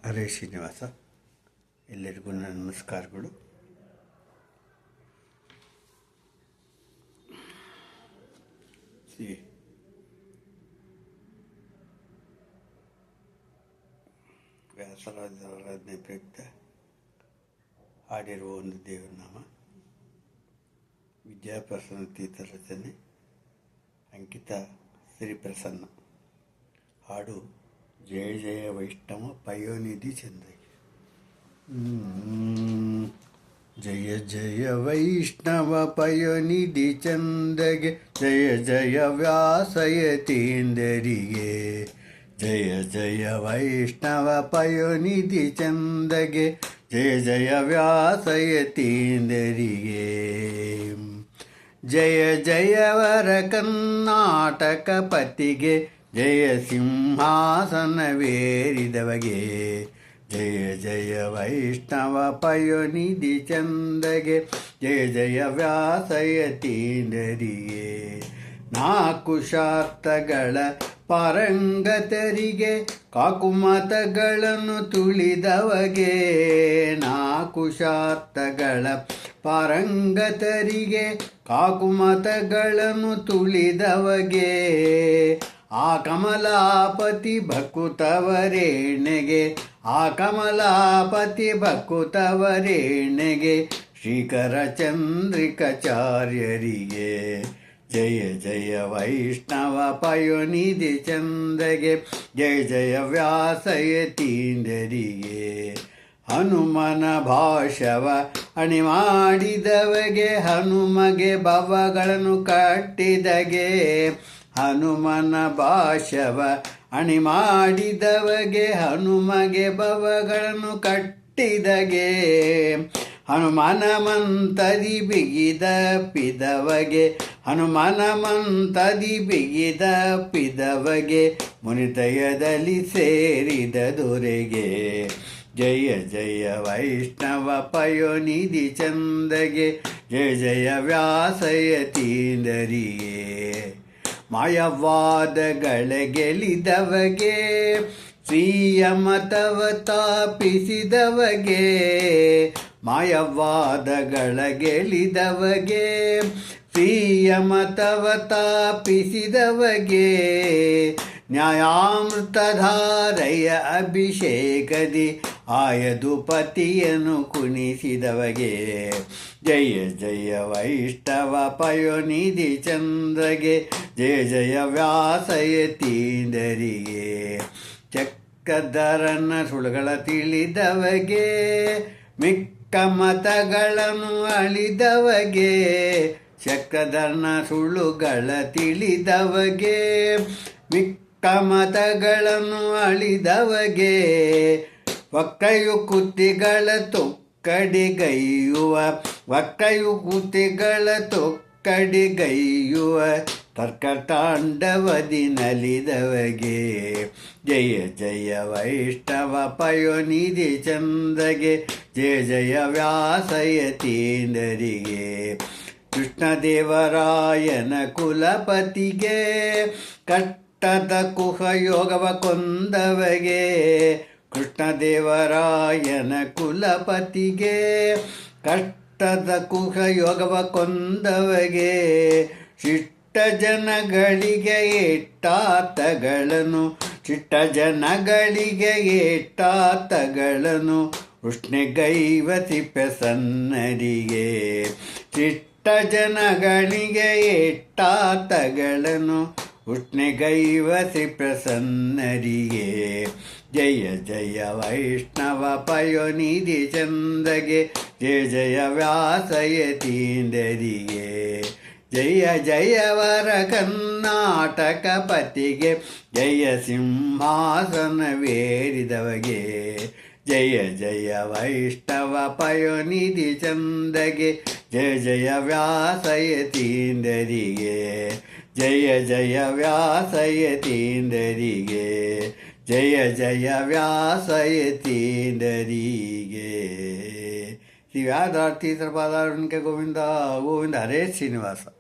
ಹರೇ ಶ್ರೀನಿವಾಸ. ಎಲ್ಲರಿಗೂ ನನ್ನ ನಮಸ್ಕಾರಗಳು. ವ್ಯಾಸರಾಜರಾಧನೆ ಪ್ರಯುಕ್ತ ಹಾಡಿರುವ ಒಂದು ದೇವನಾಮ ವಿದ್ಯಾಪ್ರಸನ್ನ ತೀರ್ಥ ರಚನೆ, ಅಂಕಿತ ಶ್ರೀ ಪ್ರಸನ್ನ. ಹಾಡು ಜಯ ಜಯ ವೈಷ್ಣವ ಪಯೋನಿಧಿ ಚಂದ್ರಗೆ. ಜಯ ಜಯ ವೈಷ್ಣವ ಪಯೋನಿಧಿ ಚಂದಗೆ, ಜಯ ಜಯ ವ್ಯಾಸಯತೀಂದರಿಗೆ. ಜಯ ಜಯ ವೈಷ್ಣವ ಪಯೋನಿಧಿ ಚಂದಗೆ, ಜಯ ಜಯ ವ್ಯಾಸಯತೀಂದರಿಗೆ. ಜಯ ಜಯ ವರ ಕರ್ನಾಟಕ ಪತಿಗೆ, ಜಯ ಸಿಂಹಾಸನವೇರಿದವಗೆ. ಜಯ ಜಯ ವೈಷ್ಣವ ಪಯೋನಿಧಿ ಚಂದಗೆ, ಜಯ ಜಯ ವ್ಯಾಸಯತೀಂದರಿಗೆ. ನಾಲ್ಕು ಶಾಸ್ತ್ರಗಳ ಪಾರಂಗತರಿಗೆ, ಕಾಕುಮತಗಳನ್ನು ತುಳಿದವಗೆ. ನಾಲ್ಕು ಶಾಸ್ತ್ರಗಳ ಪಾರಂಗತರಿಗೆ, ಕಾಕುಮತಗಳನ್ನು ತುಳಿದವಗೆ. ಆ ಕಮಲಾಪತಿ ಭಕುತವರೇಣೆಗೆ, ಆ ಕಮಲಾಪತಿ ಭಕುತವರೇಣೆಗೆ. ಶ್ರೀಕರ ಚಂದ್ರಿಕಾಚಾರ್ಯರಿಗೆ. ಜಯ ಜಯ ವೈಷ್ಣವ ಪಯೋನಿಧಿ ಚಂದಗೆ, ಜಯ ಜಯ ವ್ಯಾಸಯತೀಂದರಿಗೆ. ಹನುಮನ ಭಾಷವ ಅಣಿ ಮಾಡಿದವಗೆ, ಹನುಮಗೆ ಭವಗಳನ್ನು ಕಟ್ಟಿದಗೆ. ಹನುಮನ ಭಾಷವ ಅಣಿ ಮಾಡಿದವಗೆ, ಹನುಮಗೆ ಭವಗಳನ್ನು ಕಟ್ಟಿದಗೆ. ಹನುಮನ ಮಂತದಿ ಬಿಗಿದ ಪಿದವಗೆ, ಹನುಮನ ಮಂತದಿ ಬಿಗಿದ ಪಿದವಗೆ. ಮುನಿತಯದಲ್ಲಿ ಸೇರಿದ ದೊರೆಗೆ. ಜಯ ಜಯ ವೈಷ್ಣವ ಪಯೋನಿಧಿ ಚಂದಗೆ, ಜಯ ಜಯ ವ್ಯಾಸಯತೀಂದರಿಗೆ. ಮಾಯವಾದಗಳ ಗೆಲಿದವಗೆ, ಶ್ರೀಯ ಮತವ ತಾಪಿಸಿದವಗೆ. ಮಾಯವಾದಗಳ ಗೆಲಿದವಗೆ, ಶ್ರೀಯ ಮತವ ತಾಪಿಸಿದವಗೆ. ನ್ಯಾಯಾಮೃತಧಾರೆಯ ಅಭಿಷೇಕದಿ, ಆಯದು ಪತಿಯನ್ನು ಕುಣಿಸಿದವಗೆ. ಜಯ ಜಯ ವೈಷ್ಣವ ಪಯೋನಿಧಿ ಚಂದ್ರಗೆ, ಜಯ ಜಯ ವ್ಯಾಸಯತೀಂದರಿಗೆ. ಚಕ್ಕಧರನ ಸುಳುಗಳ ತಿಳಿದವಗೆ, ಮಿಕ್ಕ ಮತಗಳನ್ನು ಅಳಿದವಗೆ. ಚಕ್ಕಧರನ ಸುಳುಗಳ ತಿಳಿದವಗೆ, ಮಿಕ್ಕ ಮತಗಳನ್ನು ಅಳಿದವಗೆ. ಒಕ್ಕಯು ಕುತ್ತಿಗಳ ತೊಕ್ಕಡಿಗೈಯುವ, ಒಕ್ಕಯು ಕುತ್ತಿಗಳ ತೊಕ್ಕಡಿಗೈಯುವ. ತರ್ಕತಾಂಡವದಿ ನಲಿದವಗೆ. ಜಯ ಜಯ ವೈಷ್ಣವ ಪಯೋನಿಧಿ ಚಂದಗೆ, ಜಯ ಜಯ ವ್ಯಾಸಯತೀಂದರಿಗೆ. ಕೃಷ್ಣದೇವರಾಯನ ಕುಲಪತಿಗೆ, ಕಟ್ಟದ ಕುಹಯೋಗವ ಕೊಂದವಗೆ. ಕೃಷ್ಣದೇವರಾಯನ ಕುಲಪತಿಗೆ, ಕಟ್ಟದ ಕುಹಯೋಗವ ಕೊಂದವಗೆ. ಶಿಷ್ಟ ಜನಗಳಿಗೆ ಏಟಾತಗಳನ್ನು, ಶಿಷ್ಟ ಜನಗಳಿಗೆ ಏಟಾತಗಳನ್ನು. ಉಷ್ಣಗೈವತಿ ಪ್ರಸನ್ನರಿಗೆ. ಶಿಷ್ಟ ಜನಗಳಿಗೆ ಏಟಾತಗಳನ್ನು, ಉಷ್ಣಗೈವತಿ ಪ್ರಸನ್ನರಿಗೆ. ಜಯ ಜಯ ವೈಷ್ಣವ ಪಯೋನಿಧಿ ಚಂದಗೆ, ಜಯ ಜಯ ವ್ಯಾಸಯತೀಂದರಿಗೆ. ಜಯ ಜಯ ವರ ಕರ್ನಾಟಕ ಪತಿಗೆ, ಜಯ ಸಿಂಹಾಸನವೇರಿದವಗೆ. ಜಯ ಜಯ ವೈಷ್ಣವ ಪಯೋನಿಧಿ ಚಂದಗೆ, ಜಯ ಜಯ ವ್ಯಾಸಯತೀಂದರಿಗೆ. ಜಯ ಜಯ ವ್ಯಾಸಯತೀಂದರಿಗೆ. ಜಯ ಜಯ ವ್ಯಾಸಯತೀಂದರಿಗೆ. ಶ್ರೀ ವ್ಯಾಸತೀರ್ಥ ಪಾದಾರಣ್ಯಕ್ಕೆ ಗೋವಿಂದ ಗೋವಿಂದ. ಹರೇ ಶ್ರೀನಿವಾಸ.